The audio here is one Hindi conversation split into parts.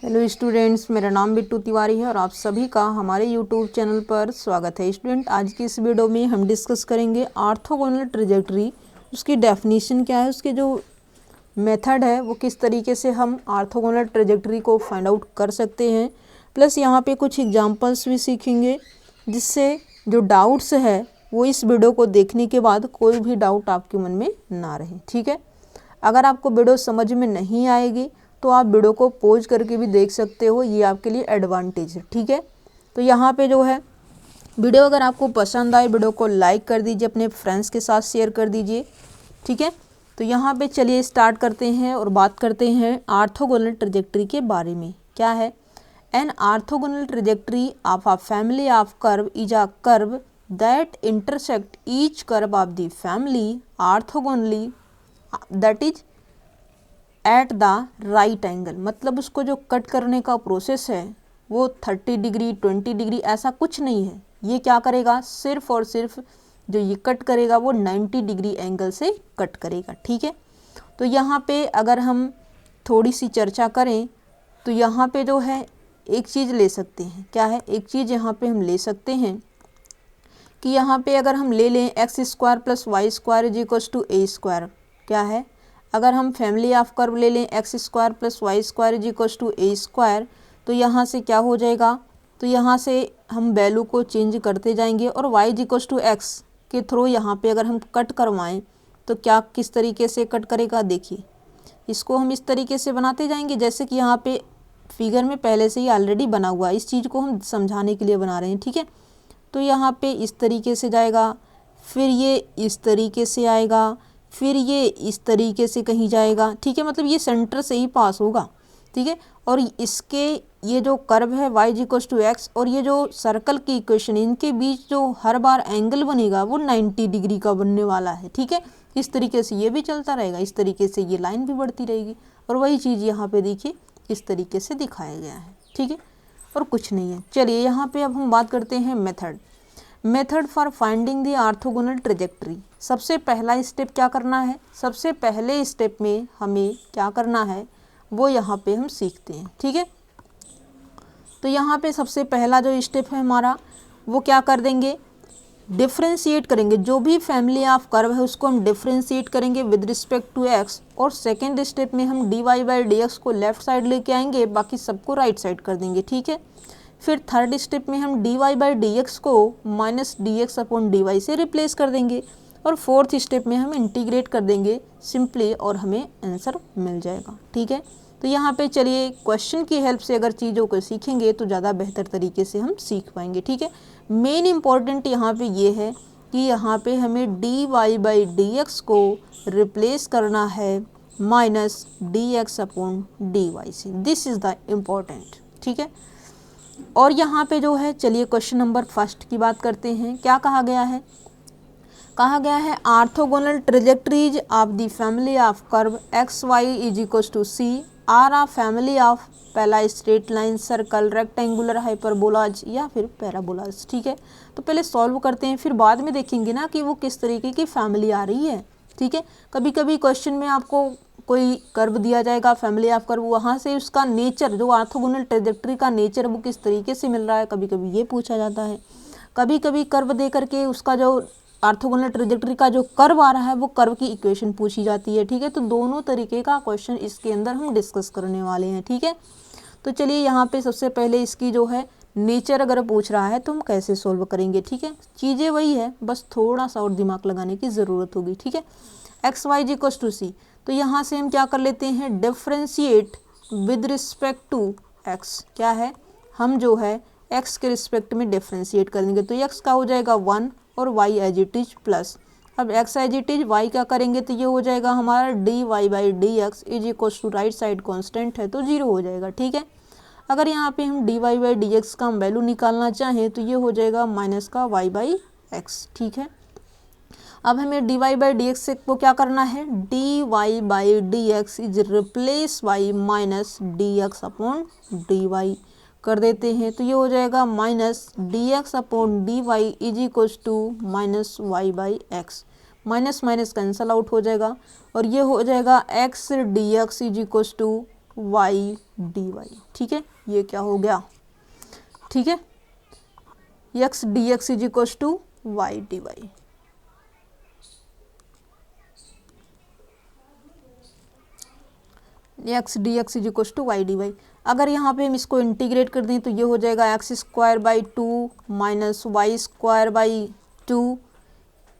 हेलो स्टूडेंट्स, मेरा नाम बिट्टू तिवारी है और आप सभी का हमारे यूट्यूब चैनल पर स्वागत है। स्टूडेंट, आज की इस वीडियो में हम डिस्कस करेंगे ऑर्थोगोनल ट्रेजेक्टरी, उसकी डेफिनेशन क्या है, उसके जो मेथड है वो किस तरीके से हम ऑर्थोगोनल ट्रेजेक्टरी को फाइंड आउट कर सकते हैं। प्लस यहाँ पे कुछ एग्जांपल्स भी सीखेंगे जिससे जो डाउट्स है वो इस वीडियो को देखने के बाद कोई भी डाउट आपके मन में ना रहे। ठीक है, अगर आपको वीडियो समझ में नहीं आएगी तो आप वीडियो को पॉज करके भी देख सकते हो, ये आपके लिए एडवांटेज है। ठीक है, तो यहाँ पे जो है वीडियो अगर आपको पसंद आए वीडियो को लाइक कर दीजिए, अपने फ्रेंड्स के साथ शेयर कर दीजिए। ठीक है, तो यहाँ पे चलिए स्टार्ट करते हैं और बात करते हैं ऑर्थोगोनल ट्रेजेक्टरी के बारे में। क्या है an orthogonal trajectory of a family of curve is a curve that intersect each curve of the family orthogonally that is at the right angle. मतलब उसको जो कट करने का प्रोसेस है वो 30 डिग्री 20 डिग्री ऐसा कुछ नहीं है। ये क्या करेगा, सिर्फ और सिर्फ जो ये कट करेगा वो 90 डिग्री एंगल से कट करेगा। ठीक है, तो यहाँ पे अगर हम थोड़ी सी चर्चा करें तो यहाँ पे जो है एक चीज़ ले सकते हैं। क्या है, एक चीज़ यहाँ पे हम ले सकते हैं कि यहाँ पे अगर हम ले लें X square plus Y square is equals to A square. क्या है, अगर हम फैमिली ऑफ कर्व ले लें X square plus Y square is equals to A square, तो यहाँ से क्या हो जाएगा, तो यहाँ से हम वैल्यू को चेंज करते जाएंगे और Y is equals to X के थ्रू यहाँ पे अगर हम कट करवाएं तो क्या किस तरीके से कट करेगा। देखिए, इसको हम इस तरीके से बनाते जाएंगे जैसे कि यहाँ पे फिगर में पहले से ही ऑलरेडी बना हुआ है। इस चीज़ को हम समझाने के लिए बना रहे हैं। ठीक है, तो यहाँ पे इस तरीके से जाएगा, फिर ये इस तरीके से आएगा, फिर ये इस तरीके से कहीं जाएगा। ठीक है, मतलब ये सेंटर से ही पास होगा। ठीक है, और इसके ये जो कर्व है y इक्वल्स टू एक्स और ये जो सर्कल की इक्वेशन, इनके बीच जो हर बार एंगल बनेगा वो 90 डिग्री का बनने वाला है। ठीक है, इस तरीके से ये भी चलता रहेगा, इस तरीके से ये लाइन भी बढ़ती रहेगी और वही चीज़ यहाँ पे देखिए इस तरीके से दिखाया गया है। ठीक है, और कुछ नहीं है। चलिए यहाँ पे अब हम बात करते हैं method for finding the orthogonal trajectory. सबसे पहला स्टेप क्या करना है, सबसे पहले स्टेप में हमें क्या करना है वो यहाँ पे हम सीखते हैं। ठीक है, तो यहाँ पे सबसे पहला जो स्टेप है हमारा वो क्या कर देंगे, डिफ्रेंशिएट करेंगे। जो भी फैमिली ऑफ कर्व है उसको हम डिफ्रेंशिएट करेंगे विद रिस्पेक्ट टू एक्स, और सेकेंड स्टेप में हम D Y by D x को लेफ्ट साइड लेके आएंगे, बाकी सबको राइट साइड कर देंगे। ठीक है, फिर थर्ड स्टेप में हम D Y by D x को minus d x upon d y से रिप्लेस कर देंगे, और फोर्थ स्टेप में हम इंटीग्रेट कर देंगे सिंपली और हमें आंसर मिल जाएगा। ठीक है, तो यहाँ पे चलिए क्वेश्चन की हेल्प से अगर चीज़ों को सीखेंगे तो ज़्यादा बेहतर तरीके से हम सीख पाएंगे। ठीक है, मेन इम्पॉर्टेंट यहाँ पे ये है कि यहाँ पे हमें d Y by D x को रिप्लेस करना है minus d x upon d y से। This is the important. ठीक है, और यहाँ पे जो है चलिए क्वेश्चन नंबर फर्स्ट की बात करते हैं। क्या कहा गया है, कहा गया है orthogonal trajectories of the family of curve x y is equals to c are a family of, पहला straight line, circle, rectangular, hyperbolas या फिर पैराबोलाज। ठीक है, तो पहले सॉल्व करते हैं, फिर बाद में देखेंगे ना कि वो किस तरीके की फैमिली आ रही है। ठीक है, कभी कभी क्वेश्चन में आपको कोई कर्व दिया जाएगा फैमिली ऑफ कर्व, वहाँ से उसका नेचर, जो ऑर्थोगोनल ट्रेजेक्टरी का नेचर वो किस तरीके से मिल रहा है, कभी कभी ये पूछा जाता है। कभी कभी कर्व दे करके उसका जो ऑर्थोगोनल ट्रेजेक्टरी का जो कर्व आ रहा है वो कर्व की इक्वेशन पूछी जाती है। ठीक है, तो दोनों तरीके का क्वेश्चन इसके अंदर हम डिस्कस करने वाले हैं। ठीक है, तो चलिए यहाँ पे सबसे पहले इसकी जो है नेचर अगर पूछ रहा है तो हम कैसे सोल्व करेंगे। ठीक है, चीज़ें वही है, बस थोड़ा सा और दिमाग लगाने की ज़रूरत होगी। ठीक है, x y is equals to c, तो यहाँ से हम क्या कर लेते हैं, differentiate with respect to x. क्या है, हम जो है एक्स के रिस्पेक्ट में डिफ्रेंशिएट करेंगे, तो एक्स का हो जाएगा 1 और y as it is plus. अब x as it is, y क्या करेंगे तो ये हो जाएगा हमारा d Y by D x is equals to right side constant है तो 0 हो जाएगा। ठीक है, अगर यहाँ पे हम D Y by D x का हम वैल्यू निकालना चाहें तो ये हो जाएगा माइनस का वाई बाई एक्स। ठीक है, अब हमें d Y by D x से को क्या करना है, d Y by D x is replace y minus d x upon d y कर देते हैं, तो ये हो जाएगा minus d x upon d y is equals to minus y by x. Minus minus cancel out हो जाएगा और ये हो जाएगा x d x is equals to y d y. ठीक है, ये क्या हो गया, ठीक है, x d x is equal to y d y. X d x is equal to y d y. अगर यहाँ पे हम इसको इंटीग्रेट कर दें तो ये हो जाएगा x square by two minus y square by two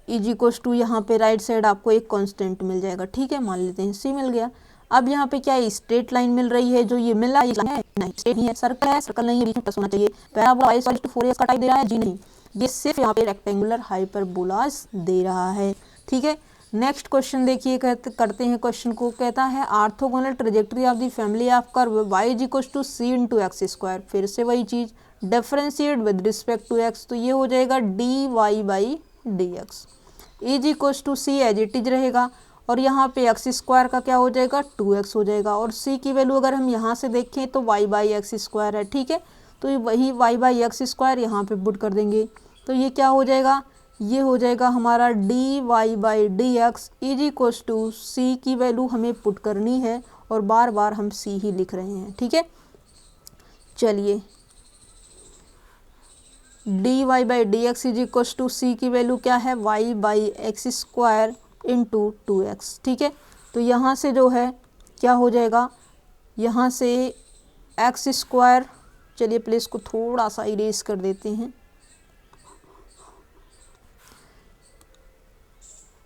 is equal to, यहाँ पे राइट साइड आपको एक कांस्टेंट मिल जाएगा। ठीक है, मान लेते हैं सी मिल गया। अब यहाँ पे क्या है, स्ट्रेट लाइन मिल रही है, जो ये मिल रहा है नहीं स्ट्रेट नहीं है, सर्कल है, सर्कल नहीं है, बीच में प्लस होना चाहिए। Parabola y equal to 4x का टाइप दे रहा है जी नहीं, ये सिर्फ यहाँ पे रेक्टेंगुलर हाइपरबोलास दे रहा है। ठीक है, नेक्स्ट क्वेश्चन देखिए, करते हैं क्वेश्चन को। कहता है orthogonal trajectory of the family of curve y is equal to c into x square. फिर से वही चीज, differentiate with respect to x, तो ये हो जाएगा d Y by D x is equal to c as it is रहेगा, और यहाँ पे एक्स स्क्वायर का क्या हो जाएगा 2x हो जाएगा, और c की वैल्यू अगर हम यहाँ से देखें तो y बाई एक्स स्क्वायर है। ठीक है, तो वही y बाई एक्स स्क्वायर यहाँ पे पुट कर देंगे, तो ये क्या हो जाएगा, ये हो जाएगा हमारा d Y by D x is equal to c की वैल्यू हमें पुट करनी है, और बार बार हम c ही लिख रहे हैं। ठीक है, चलिए d Y by D x is equal to c की वैल्यू क्या है, y by x square into 2x। ठीक है, तो यहाँ से जो है क्या हो जाएगा, यहाँ से एक्स स्क्वायर, चलिए प्लेस को थोड़ा सा इरेज कर देते हैं,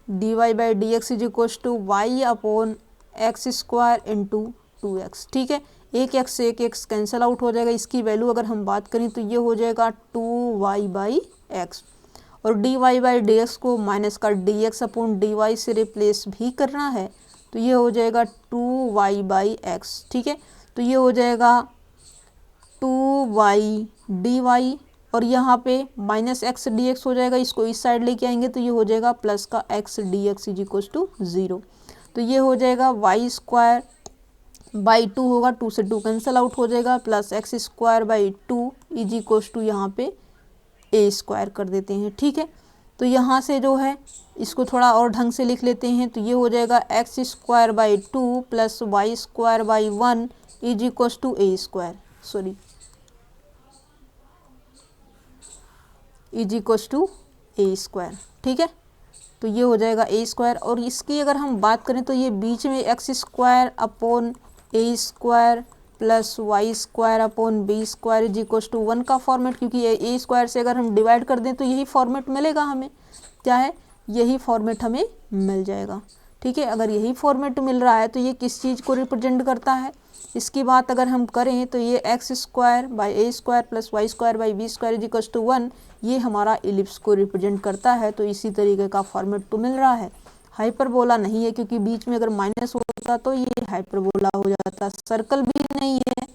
d Y by D x is equal to y upon x square into 2x। ठीक है, एक एक्स से एक एक्स कैंसिल आउट हो जाएगा, इसकी वैल्यू अगर हम बात करें तो ये हो जाएगा 2y बाई एक्स, और d Y by D x को माइनस का d x upon d y से रिप्लेस भी करना है, तो ये हो जाएगा 2y बाई एक्स। ठीक है, तो ये हो जाएगा 2y डी वाई, और यहाँ पे माइनस एक्स डी एक्स हो जाएगा, इसको इस साइड लेके आएंगे तो ये हो जाएगा प्लस का x d x is equal to 0, तो ये हो जाएगा वाई स्क्वायर बाई 2 होगा, 2 से 2 कैंसिल आउट हो जाएगा, plus x square by 2 is equal to यहाँ पे ए स्क्वायर कर देते हैं। ठीक है, तो यहाँ से जो है इसको थोड़ा और ढंग से लिख लेते हैं, तो ये हो जाएगा x square by 2 plus Y square by 1 is equal to A square, sorry is equal to A square. ठीक है, तो ये हो जाएगा ए स्क्वायर, और इसकी अगर हम बात करें तो ये बीच में x square upon a square plus Y square upon b square is equal to 1 का फॉर्मेट, क्योंकि ए स्क्वायर से अगर हम डिवाइड कर दें तो यही फॉर्मेट मिलेगा हमें, क्या है यही फॉर्मेट हमें मिल जाएगा। ठीक है, अगर यही फॉर्मेट मिल रहा है तो ये किस चीज़ को रिप्रेजेंट करता है, इसकी बात अगर हम करें तो ये x square by a square plus Y square by b square is equal to 1, ये हमारा इलिप्स को रिप्रेजेंट करता है। तो इसी तरीके का फॉर्मेट तो मिल रहा है, हाइपरबोला नहीं है, क्योंकि बीच में अगर माइनस होता तो ये हाइपरबोला हो जाता। सर्कल भी नहीं है,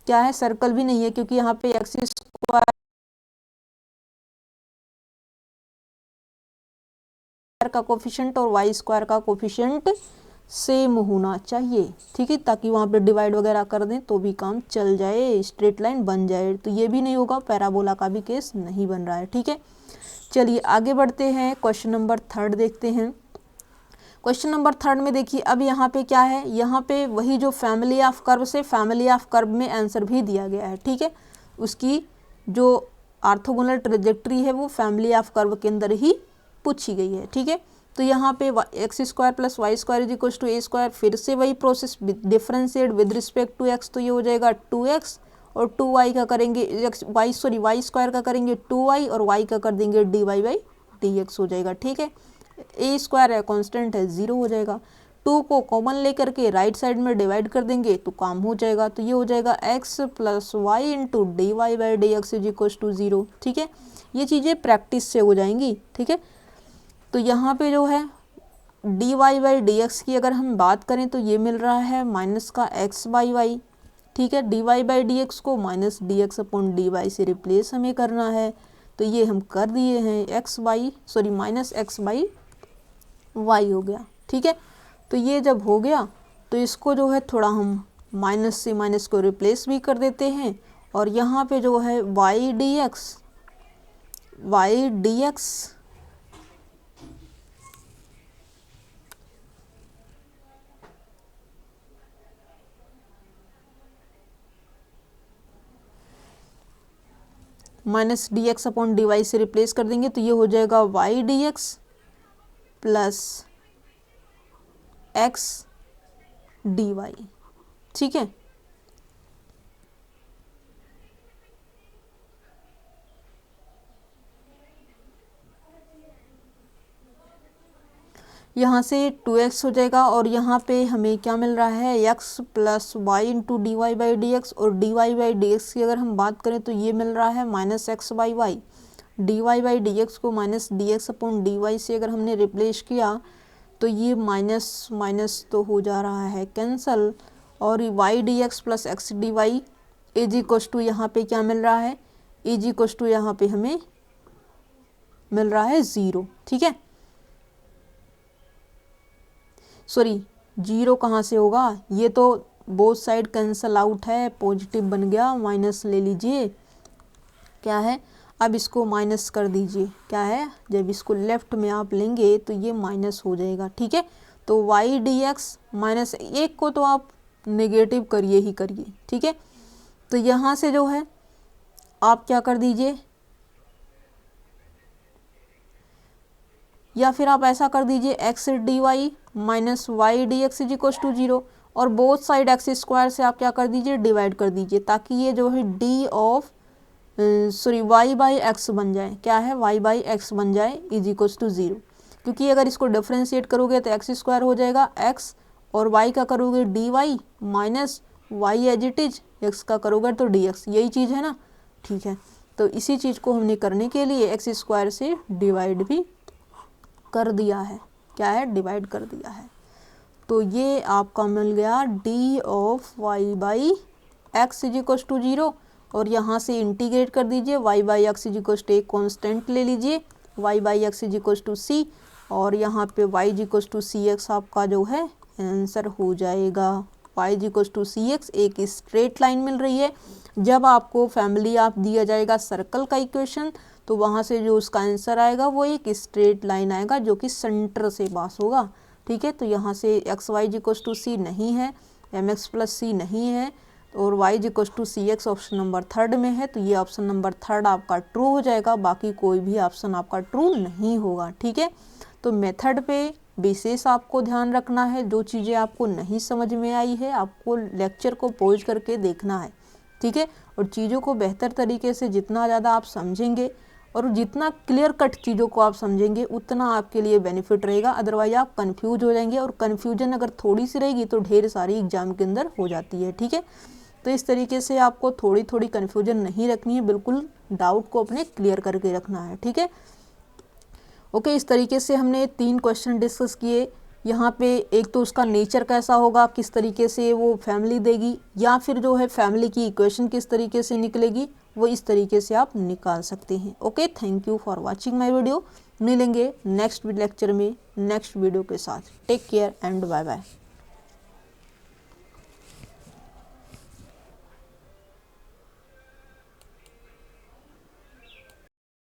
क्या है सर्कल भी नहीं है, क्योंकि यहाँ पे एक्स स्क्वायर का कोफिशिएंट और वाई स्क्वायर का कोफिशिएंट सेम होना चाहिए। ठीक है, ताकि वहाँ पे डिवाइड वगैरह कर दें तो भी काम चल जाए, स्ट्रेट लाइन बन जाए, तो ये भी नहीं होगा, पैराबोला का भी केस नहीं बन रहा है। ठीक है, चलिए आगे बढ़ते हैं, क्वेश्चन नंबर 3 देखते हैं। क्वेश्चन नंबर 3 में देखिए, अब यहाँ पे क्या है, यहाँ पे वही जो फैमिली ऑफ कर्व से फैमिली ऑफ कर्व में आंसर भी दिया गया है। ठीक है, उसकी जो आर्थोगोनल ट्रेजेक्ट्री है वो फैमिली ऑफ कर्व के अंदर ही पूछी गई है। ठीक है, तो यहाँ पे x square plus Y square is equal to A square, फिर से वही process, differentiate with respect to x, तो ये हो जाएगा 2x, और 2y का करेंगे वाई स्क्वायर का करेंगे 2y, और y का कर देंगे dy बाई dx हो जाएगा। ठीक है, ए स्क्वायर है कांस्टेंट है 0 हो जाएगा, 2 को कॉमन लेकर के राइट साइड में डिवाइड कर देंगे तो काम हो जाएगा, तो ये हो जाएगा x plus y into d Y by D x is equal to 0। ठीक है, ये चीज़ें प्रैक्टिस से हो जाएंगी। ठीक है, तो यहाँ पे जो है d Y by D x की अगर हम बात करें तो ये मिल रहा है माइनस का x बाई वाई। ठीक है, d Y by D x को minus d x upon d y से रिप्लेस हमें करना है, तो ये हम कर दिए हैं माइनस एक्स बाई वाई हो गया। ठीक है, तो ये जब हो गया तो इसको जो है थोड़ा हम माइनस से माइनस को रिप्लेस भी कर देते हैं, और यहाँ पे जो है y d x minus d x upon d y से रिप्लेस कर देंगे तो ये हो जाएगा y d x plus x d y. ठीक है, यहाँ से 2x हो जाएगा और यहाँ पे हमें क्या मिल रहा है x plus y into d Y by D x, और d Y by D x की अगर हम बात करें तो ये मिल रहा है minus x by y. D Y by D x को minus d x upon d y से अगर हमने रिप्लेस किया तो ये माइनस माइनस तो हो जा रहा है कैंसल, और y d x plus x d y is equals to यहाँ पे क्या मिल रहा है, इज इक्वल्स टू यहाँ पे हमें मिल रहा है 0। ठीक है, सॉरी 0 कहाँ से होगा, ये तो बोथ साइड कैंसल आउट है, पॉजिटिव बन गया, माइनस ले लीजिए। क्या है, अब इसको माइनस कर दीजिए। क्या है, जब इसको लेफ्ट में आप लेंगे तो ये माइनस हो जाएगा। ठीक है, तो वाई डी एक्स माइनस एक को तो आप नेगेटिव करिए ही करिए। ठीक है, तो यहाँ से जो है आप क्या कर दीजिए, या फिर आप ऐसा कर दीजिए x d y minus y d x is equal to 0, और बोथ साइड एक्स स्क्वायर से आप क्या कर दीजिए, डिवाइड कर दीजिए, ताकि ये जो है d of sorry y by x बन जाए। क्या है, वाई बाई एक्स बन जाए इज इक्वल टू 0, क्योंकि अगर इसको डिफ्रेंशिएट करोगे तो एक्स स्क्वायर हो जाएगा एक्स, और वाई का करोगे d y minus y as it is, x का करोगे तो डी एक्स, यही चीज़ है ना। ठीक है, तो इसी चीज़ को हमने करने के लिए एक्स स्क्वायर से डिवाइड भी कर दिया है। क्या है, डिवाइड कर दिया है, तो ये आपका मिल गया d of y by x is equal to 0, और यहाँ से इंटीग्रेट कर दीजिए, y by x is equal to एक कॉन्स्टेंट ले लीजिए, y by x is equal to c, और यहाँ पे y is equal to c x आपका जो है आंसर हो जाएगा। Y is equal to c x एक स्ट्रेट लाइन मिल रही है। जब आपको फैमिली आप दिया जाएगा सर्कल का इक्वेशन, तो वहाँ से जो उसका आंसर आएगा वो एक स्ट्रेट लाइन आएगा जो कि सेंटर से पास होगा। ठीक है, तो यहाँ से x y is equal to c नहीं है, एम एक्स प्लस सी नहीं है, और Y is equal to c x option number 3 में है, तो ये ऑप्शन नंबर 3 आपका ट्रू हो जाएगा, बाकी कोई भी ऑप्शन आपका ट्रू नहीं होगा। ठीक है, तो मेथड पे विशेष आपको ध्यान रखना है, जो चीज़ें आपको नहीं समझ में आई है आपको लेक्चर को पॉज करके देखना है। ठीक है, और चीज़ों को बेहतर तरीके से जितना ज़्यादा आप समझेंगे और जितना क्लियर कट चीज़ों को आप समझेंगे उतना आपके लिए बेनिफिट रहेगा, अदरवाइज आप कंफ्यूज हो जाएंगे, और कन्फ्यूजन अगर थोड़ी सी रहेगी तो ढेर सारी एग्जाम के अंदर हो जाती है। ठीक है, तो इस तरीके से आपको थोड़ी थोड़ी कन्फ्यूजन नहीं रखनी है, बिल्कुल डाउट को अपने क्लियर करके रखना है। ठीक है, ओके, इस तरीके से हमने 3 क्वेश्चन डिस्कस किए। यहाँ पे एक तो उसका नेचर कैसा होगा, किस तरीके से वो फैमिली देगी, या फिर जो है फैमिली की इक्वेशन किस तरीके से निकलेगी, वो इस तरीके से आप निकाल सकते हैं। Okay, thank you for watching my video. मिलेंगे नेक्स्ट लेक्चर में नेक्स्ट वीडियो के साथ। Take care and bye bye.